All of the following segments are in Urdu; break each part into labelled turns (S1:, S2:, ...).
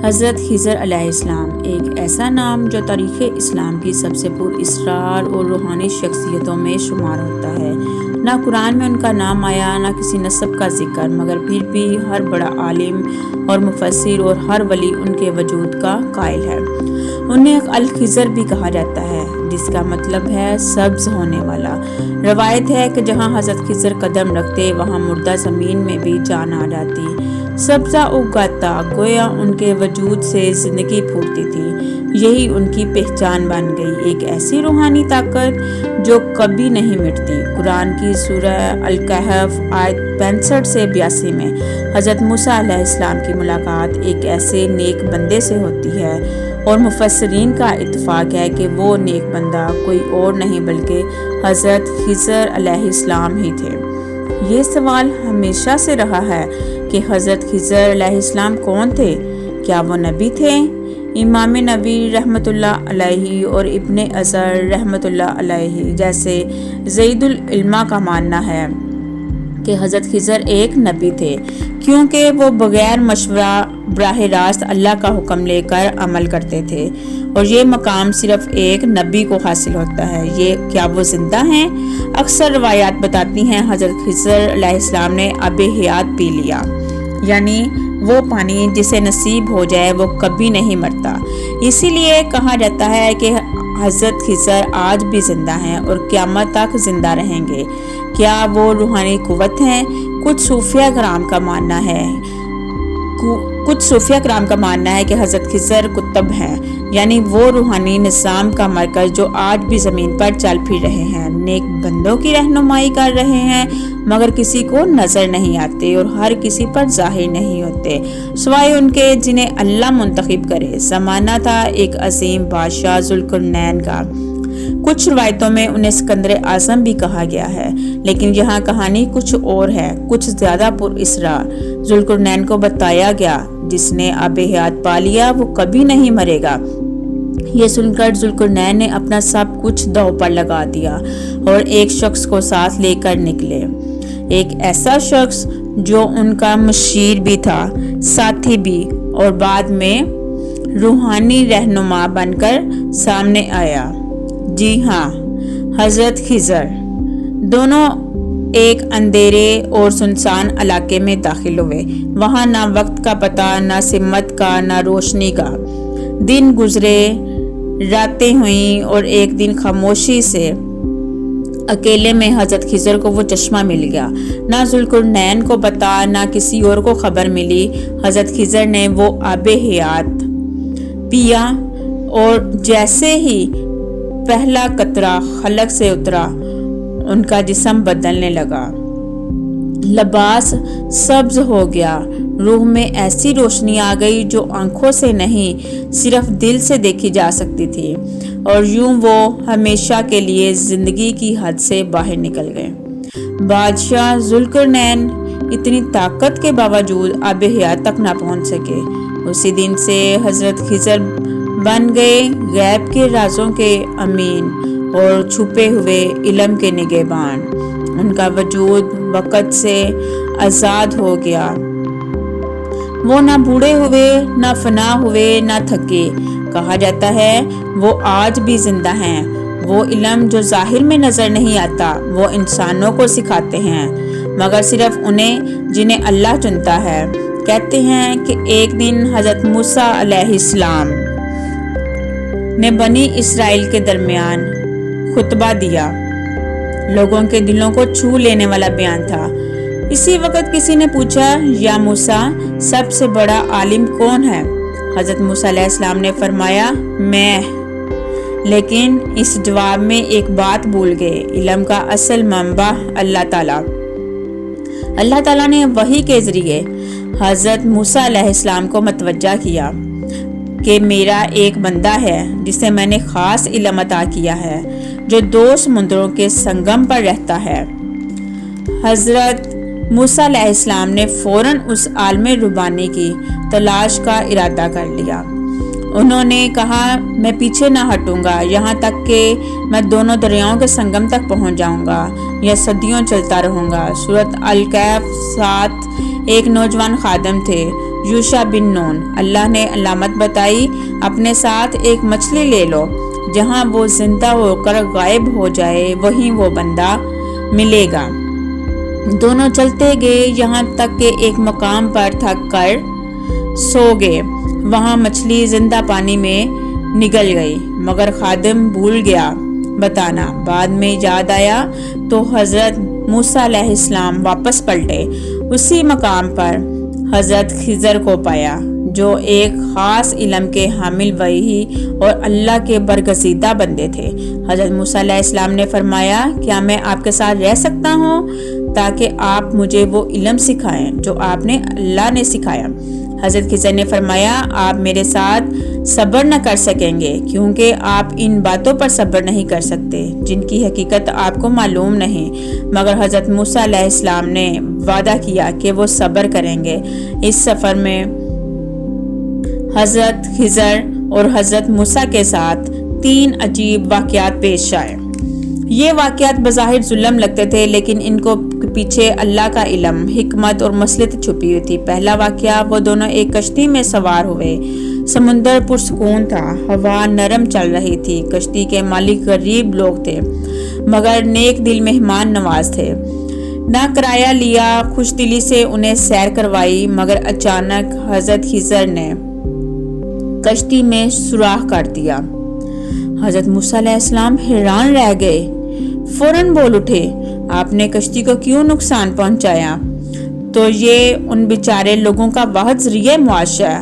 S1: حضرت خضر علیہ السلام ایک ایسا نام جو تاریخ اسلام کی سب سے پر اسرار اور روحانی شخصیتوں میں شمار ہوتا ہے۔ نہ قرآن میں ان کا نام آیا، نہ کسی نسب کا ذکر، مگر پھر بھی ہر بڑا عالم اور مفسر اور ہر ولی ان کے وجود کا قائل ہے۔ انہیں الخضر بھی کہا جاتا ہے، جس کا مطلب ہے سبز ہونے والا۔ روایت ہے کہ جہاں حضرت خضر قدم رکھتے وہاں مردہ زمین میں بھی جان آ جاتی، سبزہ اگاتا، گویا ان کے وجود سے زندگی پھوٹتی تھی۔ یہی ان کی پہچان بن گئی، ایک ایسی روحانی طاقت جو کبھی نہیں مٹتی۔ قرآن کی سورہ الکہف آیت 65 سے 82 میں حضرت موسیٰ علیہ السلام کی ملاقات ایک ایسے نیک بندے سے ہوتی ہے، اور مفسرین کا اتفاق ہے کہ وہ نیک بندہ کوئی اور نہیں بلکہ حضرت خضر علیہ السلام ہی تھے۔ یہ سوال ہمیشہ سے رہا ہے کہ حضرت خضر علیہ السلام کون تھے؟ کیا وہ نبی تھے؟ امام نبی رحمۃ اللہ علیہ اور ابن اثر رحمۃ اللہ علیہ جیسے زید العلماء کا ماننا ہے کہ حضرت خضر ایک نبی تھے، کیونکہ وہ بغیر مشورہ براہ راست اللہ کا حکم لے کر عمل کرتے تھے، اور یہ مقام صرف ایک نبی کو حاصل ہوتا ہے۔ کیا وہ زندہ ہیں؟ اکثر روایات بتاتی ہیں حضرت خضر علیہ السلام نے آب حیات پی لیا، یعنی وہ پانی جسے نصیب ہو جائے وہ کبھی نہیں مرتا۔ اسی لیے کہا جاتا ہے کہ حضرت خضر آج بھی زندہ ہیں اور قیامت تک زندہ رہیں گے۔ کیا وہ روحانی قوت ہیں؟ کچھ صوفیہ کرام کا ماننا ہے کہ حضرت خضر قطب ہیں، یعنی وہ روحانی نظام کا مرکز جو آج بھی زمین پر چل پھر رہے ہیں، نیک بندوں کی رہنمائی کر رہے ہیں، مگر کسی کو نظر نہیں آتے اور ہر کسی پر ظاہر نہیں ہوتے سوائے ان کے جنہیں اللہ منتخب کرے۔ زمانہ تھا ایک عظیم بادشاہ ذوالقرنین کا۔ کچھ روایتوں میں انہیں سکندر اعظم بھی کہا گیا ہے، لیکن یہاں کہانی کچھ اور ہے، کچھ زیادہ پر اسرار۔ ذوالقرنین کو بتایا گیا، جس نے آب حیات پا لیا وہ کبھی نہیں مرے گا۔ یہ سن کر ذوالقرنین نے اپنا سب کچھ داؤ پر لگا دیا اور ایک شخص کو ساتھ لے کر نکلے، ایک ایسا شخص جو ان کا مشیر بھی تھا، ساتھی بھی، اور بعد میں روحانی رہنما بن کر سامنے آیا۔ جی ہاں، حضرت خضر۔ دونوں ایک اندھیرے اور سنسان علاقے میں داخل ہوئے۔ وہاں نہ وقت کا پتہ، نہ سمت کا، نہ روشنی کا۔ دن گزرے، راتیں ہوئیں، اور ایک دن خاموشی سے اکیلے میں حضرت خضر کو وہ چشمہ مل گیا۔ نہ ذوالقرنین کو پتہ، نہ کسی اور کو خبر ملی۔ حضرت خضر نے وہ آب حیات پیا، اور جیسے ہی پہلا قطرہ خلق سے اترا، ان کا جسم بدلنے لگا، لباس سبز ہو گیا، روح میں ایسی روشنی آ گئی جو آنکھوں سے نہیں صرف دل سے دیکھی جا سکتی تھی، اور یوں وہ ہمیشہ کے لیے زندگی کی حد سے باہر نکل گئے۔ بادشاہ ذوالقرنین اتنی طاقت کے باوجود آب حیات تک نہ پہنچ سکے۔ اسی دن سے حضرت خضر بن گئے غیب کے رازوں کے امین اور چھپے ہوئے علم کے نگہبان۔ ان کا وجود وقت سے آزاد ہو گیا۔ وہ نہ بوڑھے ہوئے، نہ فنا ہوئے، نہ تھکے۔ کہا جاتا ہے وہ آج بھی زندہ ہیں۔ وہ علم جو ظاہر میں نظر نہیں آتا وہ انسانوں کو سکھاتے ہیں، مگر صرف انہیں جنہیں اللہ چنتا ہے۔ کہتے ہیں کہ ایک دن حضرت موسیٰ علیہ السلام نے بنی اسرائیل کے درمیان خطبہ دیا۔ لوگوں کے دلوں کو چھو لینے والا بیان تھا۔ اسی وقت کسی نے پوچھا، یا موسیٰ، سب سے بڑا عالم کون ہے؟ حضرت موسیٰ علیہ السلام نے فرمایا، میں۔ لیکن اس جواب میں ایک بات بھول گئے، علم کا اصل منبع اللہ تعالیٰ۔ اللہ تعالیٰ نے وحی کے ذریعے حضرت موسیٰ علیہ السلام کو متوجہ کیا کہ میرا ایک بندہ ہے جسے میں نے خاص علم عطا کیا ہے، جو دو سمندروں کے سنگم پر رہتا ہے۔ حضرت موسیٰ علیہ السلام نے فوراً اس عالم ربانی کی تلاش کا ارادہ کر لیا۔ انہوں نے کہا، میں پیچھے نہ ہٹوں گا یہاں تک کہ میں دونوں دریاؤں کے سنگم تک پہنچ جاؤں گا، یا صدیوں چلتا رہوں گا۔ سورۃ الکہف 7۔ ایک نوجوان خادم تھے، یوشع بن نون۔ اللہ نے علامت بتائی، اپنے ساتھ ایک مچھلی لے لو، جہاں وہ زندہ ہو کر غائب ہو جائے وہیں وہ بندہ ملے گا۔ دونوں چلتے گئے یہاں تک کہ ایک مقام پر تھک کر سو گئے۔ وہاں مچھلی زندہ پانی میں نگل گئی، مگر خادم بھول گیا بتانا۔ بعد میں یاد آیا تو حضرت موسیٰ علیہ السلام واپس پلٹے۔ اسی مقام پر حضرت خضر کو پایا، جو ایک خاص علم کے حامل وحی اور اللہ کے برگزیدہ بندے تھے۔ حضرت موسیٰ علیہ السلام نے فرمایا، کیا میں آپ کے ساتھ رہ سکتا ہوں تاکہ آپ مجھے وہ علم سکھائیں جو آپ نے اللہ نے سکھایا؟ حضرت خضر نے فرمایا، آپ میرے ساتھ صبر نہ کر سکیں گے، کیونکہ آپ ان باتوں پر صبر نہیں کر سکتے جن کی حقیقت آپ کو معلوم نہیں۔ مگر حضرت موسیٰ علیہ السلام نے وعدہ کیا کہ وہ صبر کریں گے۔ اس سفر میں حضرت خضر اور حضرت موسیٰ کے ساتھ 3 عجیب واقعات پیش آئے۔ یہ واقعات بظاہر ظلم لگتے تھے، لیکن ان کو پیچھے اللہ کا علم، حکمت اور مصلحت چھپی ہوئی تھی۔ پہلا واقعہ، وہ دونوں ایک کشتی میں سوار ہوئے۔ سمندر پرسکون تھا، ہوا نرم چل رہی تھی۔ کشتی کے مالک غریب لوگ تھے، مگر نیک دل مہمان نواز تھے۔ نہ کرایہ لیا، خوش دلی سے انہیں سیر کروائی۔ مگر اچانک حضرت خضر نے کشتی میں سوراخ کر دیا۔ حضرت موسیٰ علیہ السلام حیران رہ گئے، فوراً بول اٹھے، آپ نے کشتی کو کیوں نقصان پہنچایا؟ تو یہ ان بیچارے لوگوں کا واحد ذریعہ معاش ہے۔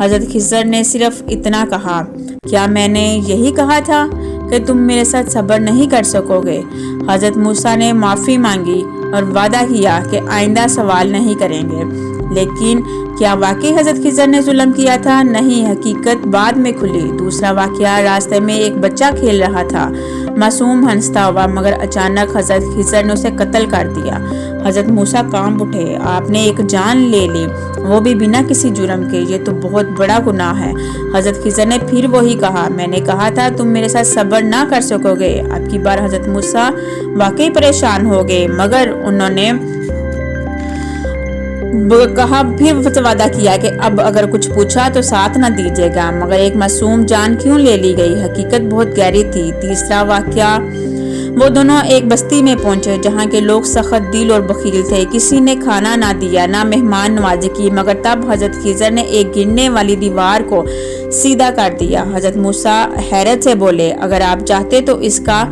S1: حضرت خضر نے صرف اتنا کہا، کیا میں نے یہی کہا تھا کہ تم میرے ساتھ صبر نہیں کر سکو گے؟ حضرت موسیٰ نے معافی مانگی اور وعدہ کیا کہ آئندہ سوال نہیں کریں گے۔ لیکن کیا واقعی حضرت خضر نے ظلم کیا تھا؟ نہیں، حقیقت بعد میں کھلی۔ دوسرا واقعہ، راستے میں ایک بچہ کھیل رہا تھا، معصوم ہنستا ہوا، مگر اچانک حضرت خضر نے اسے قتل کر دیا۔ حضرت موسیٰ کانپ اٹھے، آپ نے ایک جان لے لی، وہ بھی بنا کسی جرم کے، یہ تو بہت بڑا گناہ ہے۔ حضرت خضر نے پھر وہی کہا، میں نے کہا تھا تم میرے ساتھ صبر نہ کر سکو گے۔ اب کی بار حضرت موسیٰ واقعی پریشان ہو گئے، مگر انہوں نے کہا، پھر وعدہ کیا کہ اب اگر کچھ پوچھا تو ساتھ نہ دیجیے گا۔ مگر ایک معصوم جان کیوں لے لی گئی؟ حقیقت بہت گہری تھی۔ تیسرا واقعہ، وہ دونوں ایک بستی میں پہنچے جہاں کے لوگ سخت دل اور بخیل تھے، کسی نے کھانا نہ دیا، نہ مہمان نوازی کی۔ مگر تب حضرت خضر نے ایک گرنے والی دیوار کو سیدھا کر دیا۔ حضرت موسیٰ حیرت سے بولے، اگر آپ چاہتے تو اس کا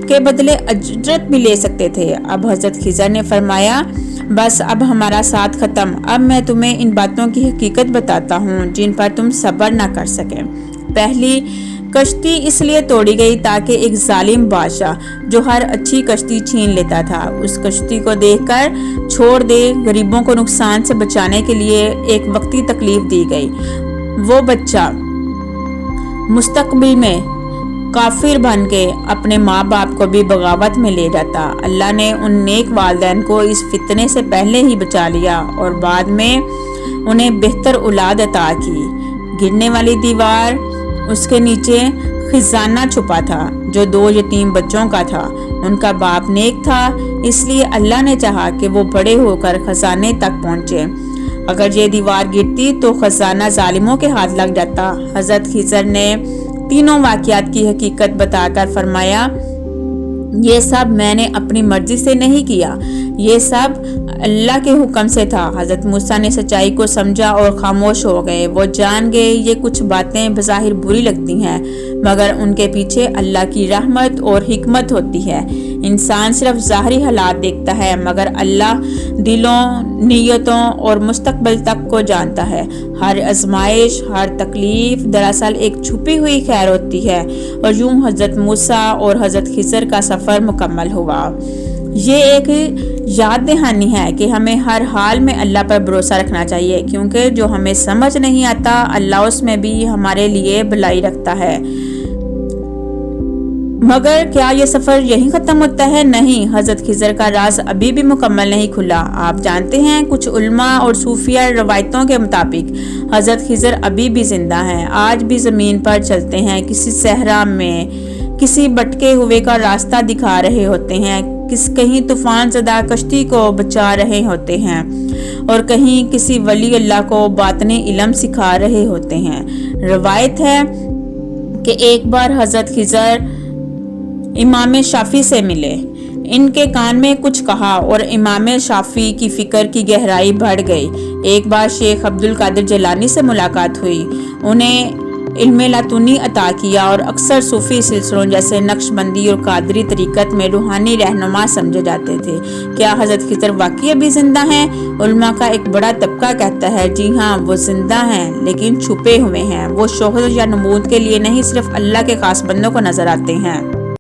S1: کے بدلے اجرت بھی لے سکتے تھے۔ اب حضرت خضر نے فرمایا، بس اب ہمارا ساتھ ختم، اب میں تمہیں ان باتوں کی حقیقت بتاتا ہوں جن پر تم صبر نہ کر سکے۔ پہلی کشتی اس لیے توڑی گئی تاکہ ایک ظالم بادشاہ جو ہر اچھی کشتی چھین لیتا تھا، اس کشتی کو دیکھ کر چھوڑ دے۔ غریبوں کو نقصان سے بچانے کے لیے ایک وقتی تکلیف دی گئی۔ وہ بچہ مستقبل میں کافر بن کے اپنے ماں باپ کو بھی بغاوت میں لے جاتا۔ اللہ نے ان نیک والدین کو اس فتنے سے پہلے ہی بچا لیا اور بعد میں انہیں بہتر اولاد عطا کی۔ گرنے والی دیوار، اس کے نیچے خزانہ چھپا تھا جو 2 یتیم بچوں کا تھا۔ ان کا باپ نیک تھا، اس لیے اللہ نے چاہا کہ وہ بڑے ہو کر خزانے تک پہنچے۔ اگر یہ دیوار گرتی تو خزانہ ظالموں کے ہاتھ لگ جاتا۔ حضرت خضر نے تینوں واقعات کی حقیقت بتا کر فرمایا، یہ سب میں نے اپنی مرضی سے نہیں کیا، یہ سب اللہ کے حکم سے تھا۔ حضرت موسیٰ نے سچائی کو سمجھا اور خاموش ہو گئے۔ وہ جان گئے یہ کچھ باتیں بظاہر بری لگتی ہیں، مگر ان کے پیچھے اللہ کی رحمت اور حکمت ہوتی ہے۔ انسان صرف ظاہری حالات دیکھتا ہے، مگر اللہ دلوں، نیتوں اور مستقبل تک کو جانتا ہے۔ ہر آزمائش، ہر تکلیف دراصل ایک چھپی ہوئی خیر ہوتی ہے، اور یوں حضرت موسیٰ اور حضرت خضر کا سفر مکمل ہوا۔ یہ ایک یاد دہانی ہے کہ ہمیں ہر حال میں اللہ پر بھروسہ رکھنا چاہیے، کیونکہ جو ہمیں سمجھ نہیں آتا اللہ اس میں بھی ہمارے لیے بھلائی رکھتا ہے۔ مگر کیا یہ سفر یہیں ختم ہوتا ہے؟ نہیں، حضرت خضر کا راز ابھی بھی مکمل نہیں کھلا۔ آپ جانتے ہیں کچھ علماء اور صوفیہ روایتوں کے مطابق حضرت خضر ابھی بھی زندہ ہیں، آج بھی زمین پر چلتے ہیں، کسی صحرا میں کسی بھٹکے ہوئے کا راستہ دکھا رہے ہوتے ہیں، کہیں طوفان زدہ کشتی کو بچا رہے ہوتے ہیں، اور کہیں کسی ولی اللہ کو باطن علم سکھا رہے ہوتے ہیں۔ روایت ہے کہ ایک بار حضرت خضر امام شافعی سے ملے، ان کے کان میں کچھ کہا اور امام شافعی کی فکر کی گہرائی بڑھ گئی۔ ایک بار شیخ عبد القادر جیلانی سے ملاقات ہوئی، انہیں علم لدنی عطا کیا اور اکثر صوفی سلسلوں جیسے نقشبندی اور قادری طریقت میں روحانی رہنما سمجھے جاتے تھے۔ کیا حضرت خضر واقعی ابھی زندہ ہیں؟ علماء کا ایک بڑا طبقہ کہتا ہے جی ہاں، وہ زندہ ہیں لیکن چھپے ہوئے ہیں، وہ شہرت یا نمود کے لیے نہیں، صرف اللہ کے خاص بندوں کو نظر آتے ہیں۔